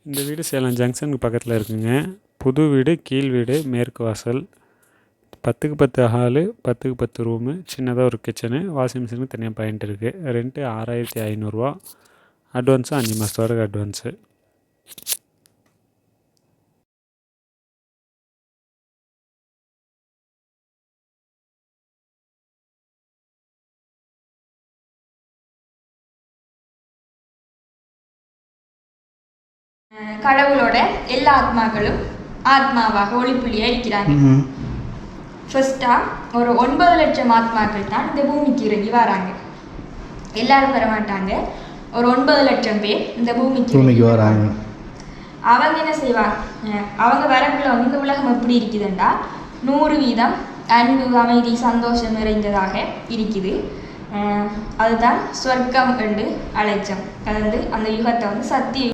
இந்த வீடு சேலம் ஜங்ஷனுக்கு பக்கத்தில் இருக்குங்க. புது வீடு, கீழ் வீடு, மேற்கு வாசல், 10க்கு 10 ஹாலு, 10க்கு 10 ரூமு, சின்னதாக ஒரு கிச்சனு, வாஷிங் மிஷினுக்கு தனியாக பாயிண்ட் இருக்குது. ரெண்ட்டு 6500 அட்வான்ஸு 5 மாதத்து வரைக்கும் அட்வான்ஸு. கடவுளோட எல்லா ஆத்மாக்களும் ஆத்மாவாக ஒளிப்புள்ளியாக இருக்கிறாங்க. ஃபர்ஸ்டா ஒரு 9 லட்சம் ஆத்மாக்கள் தான் இந்த பூமிக்கு இறங்கி வராங்க. எல்லாரும் பெற மாட்டாங்க. ஒரு 9 லட்சம் பேர் இந்த பூமிக்கு வராங்க. அவங்க என்ன செய்வாங்க, அவங்க வரக்குள்ள வந்து இந்த உலகம் எப்படி இருக்குதுண்டா 100% அன்பு, அமைதி, சந்தோஷம் நிறைந்ததாக இருக்குது. அதுதான் சொர்க்கம் என்று அழைச்சோம். அது வந்து அந்த யுகத்தை வந்து சத்திய